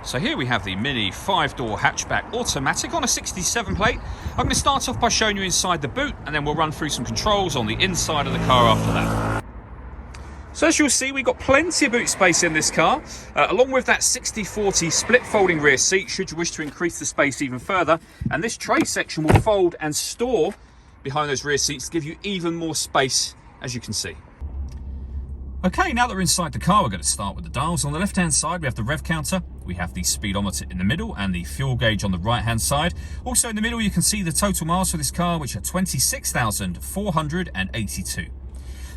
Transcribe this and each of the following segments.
So here we have the Mini 5-door hatchback automatic on a 67 plate. I'm going to start off by showing you inside the boot, and then we'll run through some controls on the inside of the car after that. So as you'll see, we've got plenty of boot space in this car, along with that 60/40 split folding rear seat should you wish to increase the space even further. And this tray section will fold and store behind those rear seats to give you even more space, as you can see. Okay, now that we're inside the car, we're going to start with the dials. On the left-hand side, we have the rev counter, we have the speedometer in the middle, and the fuel gauge on the right-hand side. Also in the middle, you can see the total miles for this car, which are 26,482.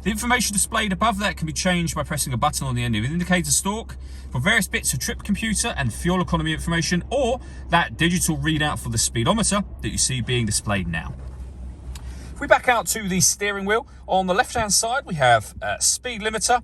The information displayed above that can be changed by pressing a button on the end of the indicator stalk for various bits of trip computer and fuel economy information, or that digital readout for the speedometer that you see being displayed now. If we back out to the steering wheel, on the left-hand side we have speed limiter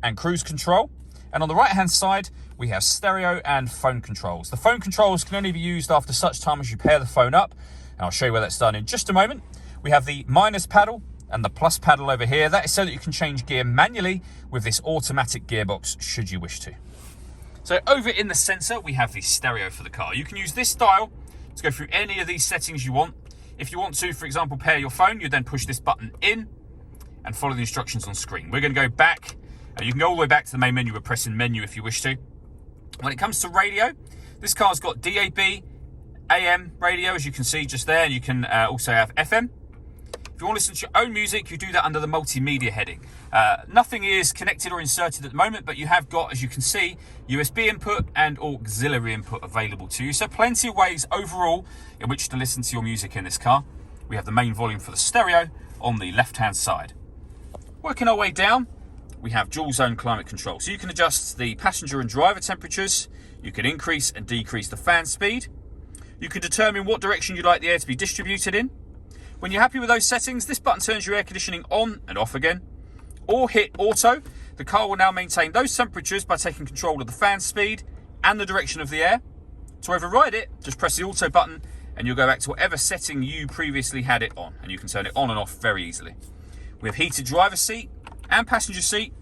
and cruise control, and on the right-hand side we have stereo and phone controls. The phone controls can only be used after such time as you pair the phone up, and I'll show you where that's done in just a moment. We have the minus paddle and the plus paddle over here. That is so that you can change gear manually with this automatic gearbox should you wish to. So over in the centre we have the stereo for the car. You can use this dial to go through any of these settings you want. If you want to, for example, pair your phone, you then push this button in and follow the instructions on screen. We're going to go back, and you can go all the way back to the main menu by pressing menu if you wish to. When it comes to radio, this car's got DAB, AM radio, as you can see just there, and you can also have FM. If you want to listen to your own music, you do that under the multimedia heading. Nothing is connected or inserted at the moment, but you have got, as you can see, USB input and auxiliary input available to you. So plenty of ways overall in which to listen to your music in this car. We have the main volume for the stereo on the left-hand side. Working our way down, we have dual zone climate control. So you can adjust the passenger and driver temperatures. You can increase and decrease the fan speed. You can determine what direction you'd like the air to be distributed in. When you're happy with those settings, this button turns your air conditioning on and off again. Or hit auto. The car will now maintain those temperatures by taking control of the fan speed and the direction of the air. To override it, just press the auto button and you'll go back to whatever setting you previously had it on, and you can turn it on and off very easily. We have heated driver seat and passenger seat,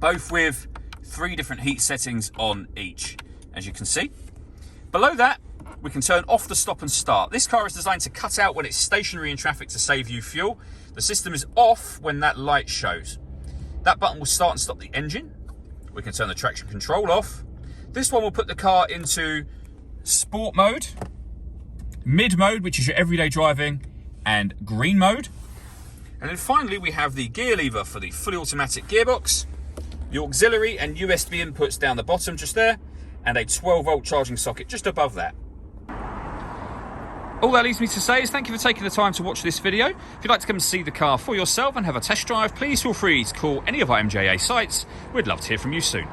both with 3 different heat settings on each, as you can see. Below that, we can turn off the stop and start. This car is designed to cut out when it's stationary in traffic to save you fuel. The system is off when that light shows. That button will start and stop the engine. We can turn the traction control off. This one will put the car into sport mode, mid mode, which is your everyday driving, and green mode. And then finally we have the gear lever for the fully automatic gearbox, the auxiliary and USB inputs down the bottom just there, and a 12-volt charging socket just above that. All that leaves me to say is thank you for taking the time to watch this video. If you'd like to come and see the car for yourself and have a test drive, please feel free to call any of our MJA sites. We'd love to hear from you soon.